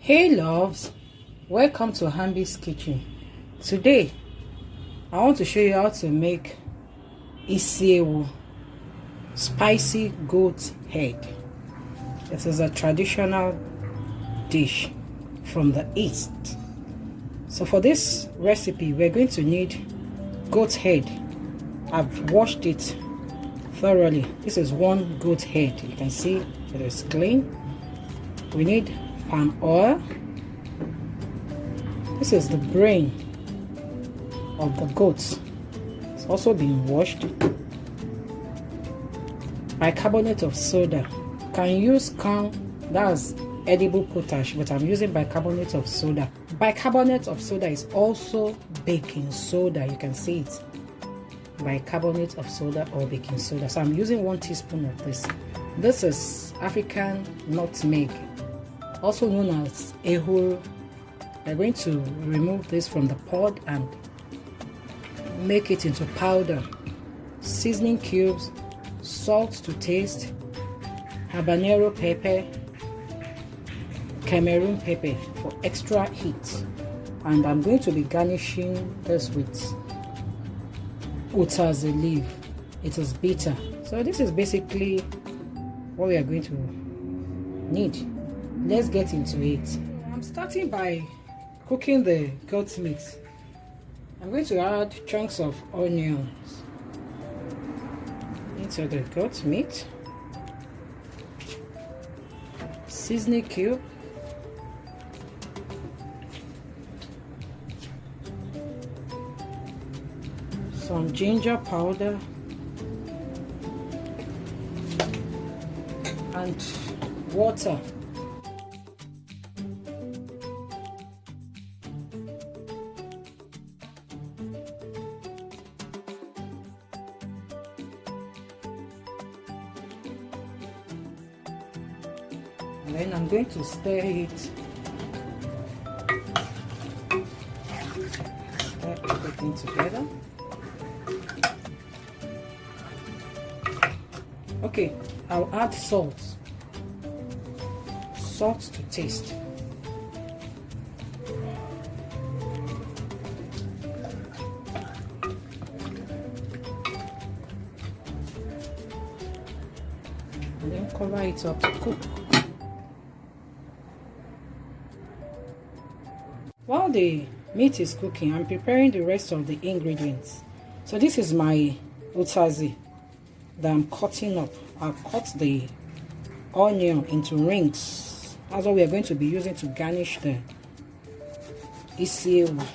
Hey loves, welcome to Hambi's Kitchen. Today I want to show you how to make Isi Ewu spicy goat head. It is a traditional dish from the east. So for this recipe we're going to need goat head. I've washed it thoroughly. This is one goat head. You can see it is clean. We need palm oil. This is the brain of the goats. It's also been washed. Bicarbonate of soda. You can use Kaun, that's edible potash, but I'm using bicarbonate of soda. Bicarbonate of soda is also baking soda. You can see it. Bicarbonate of soda or baking soda. So I'm using 1 teaspoon of this. This is African nutmeg, also known as Ewu. We're going to remove this from the pod and make it into powder. Seasoning cubes, salt to taste, habanero pepper, Cameroon pepper for extra heat, and I'm going to be garnishing this with utazi leaf. It is bitter. So this is basically what we are going to need. Let's get into it. I'm starting by cooking the goat meat. I'm going to add chunks of onions into the goat meat, seasoning cube, some ginger powder, and water. And then I'm going to stir it. Stir everything together. Okay, I'll add salt. Salt to taste. And then cover it up to cook. While the meat is cooking, I'm preparing the rest of the ingredients. So this is my utazi that I'm cutting up. I've cut the onion into rings. That's what we are going to be using to garnish the Isi Ewu.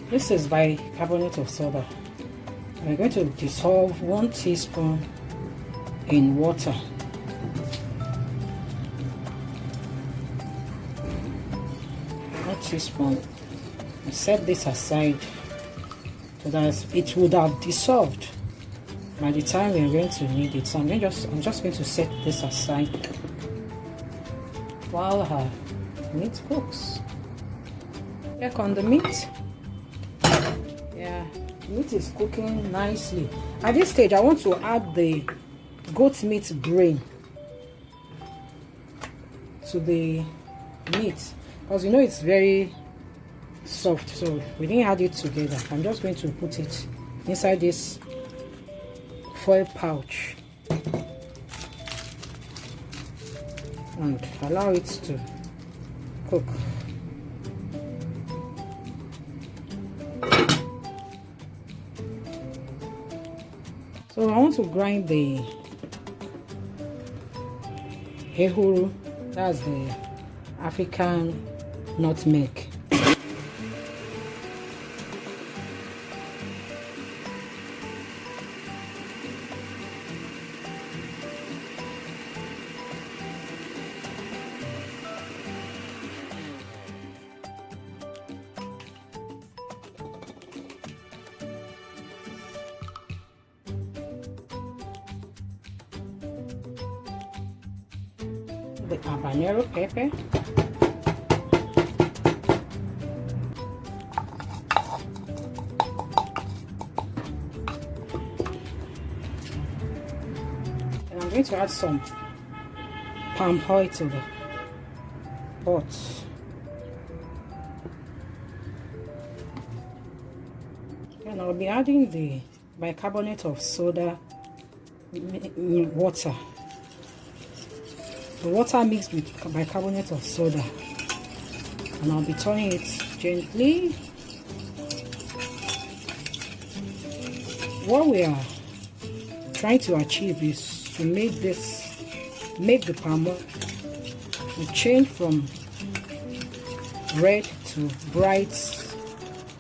This is bicarbonate of soda. We're going to dissolve 1 teaspoon in water. One teaspoon. We set this aside so that it would have dissolved by the time we are going to need it. So I'm just going to set this aside while our meat cooks. Check on the meat. Yeah, meat is cooking nicely. At this stage, I want to add the goat meat brain to the meat because you know it's very soft, so we didn't add it together. I'm just going to put it inside this foil pouch and allow it to cook. So I want to grind the Ewu, that's the African nutmeg. the habanero pepper. And I'm going to add some palm oil to the pot. And I'll be adding the bicarbonate of soda water. The water mixed with bicarbonate of soda. And I'll be turning it gently. What we are trying to achieve is to make the palm oil to change from red to bright,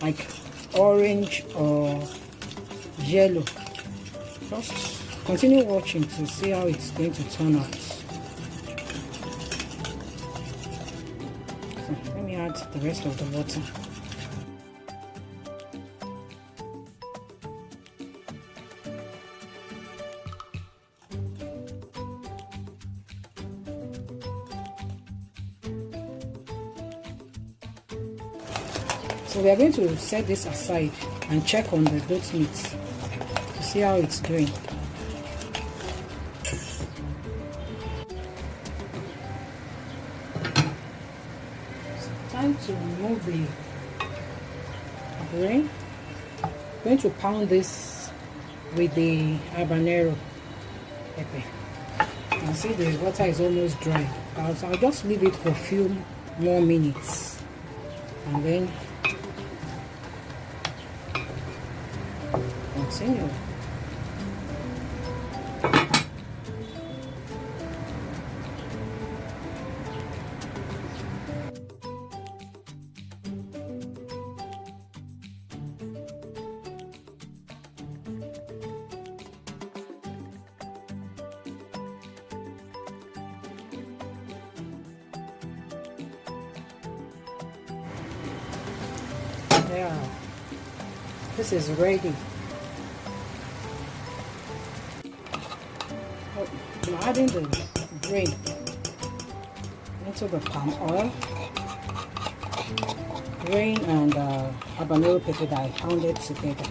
like orange or yellow. Just continue watching to see how it's going to turn out. So let me add the rest of the water. So we are going to set this aside and check on the goat meat to see how it's doing. It's time to remove the brain. I'm going to pound this with the habanero pepper. You can see the water is almost dry. I'll just leave it for a few more minutes and then continue. Yeah, this is ready. I'm adding the grain into the palm oil, grain and habanero pepper that I pounded together.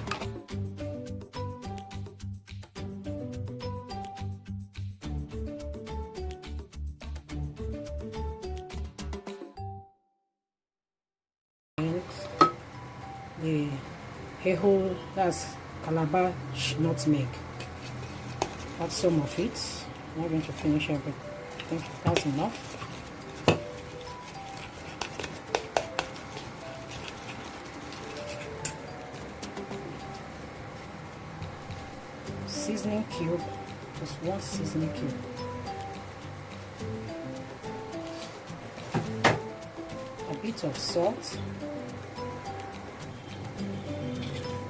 And the whole, that's calabash nutmeg. Add some of it. I'm not going to finish everything. I think that's enough. Seasoning cube, just one seasoning cube. A bit of salt.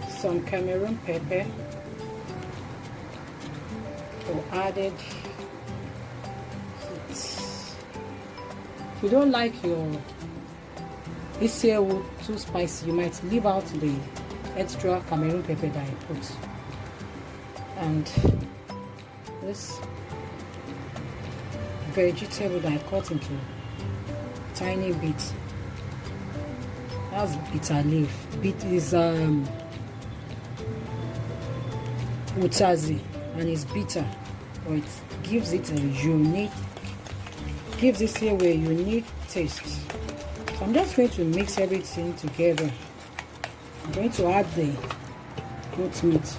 Some Cameroon pepper for added heat. If you don't like your Isi Ewu too spicy, you might leave out the extra Cameroon pepper that I put. And this vegetable that I cut into tiny bits, that's bitter leaf. Bit is utazi, and it's bitter, but it gives it a unique, gives this here a unique taste. So I'm just going to mix everything together. I'm going to add the goat meat.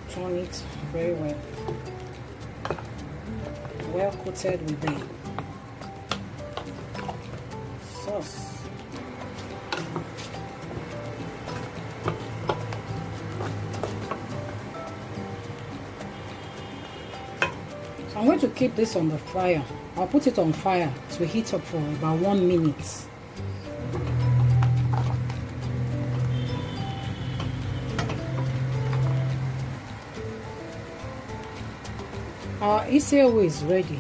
Turn it very well coated with the sauce. So I'm going to keep this on the fire. I'll put it on fire to heat up for about 1 minute. Our Isi Ewu is ready,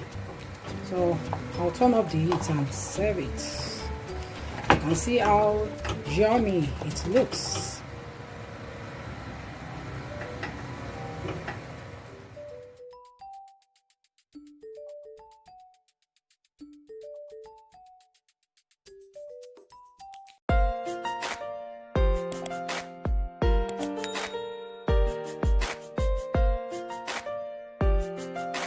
so I'll turn off the heat and serve it. You can see how yummy it looks.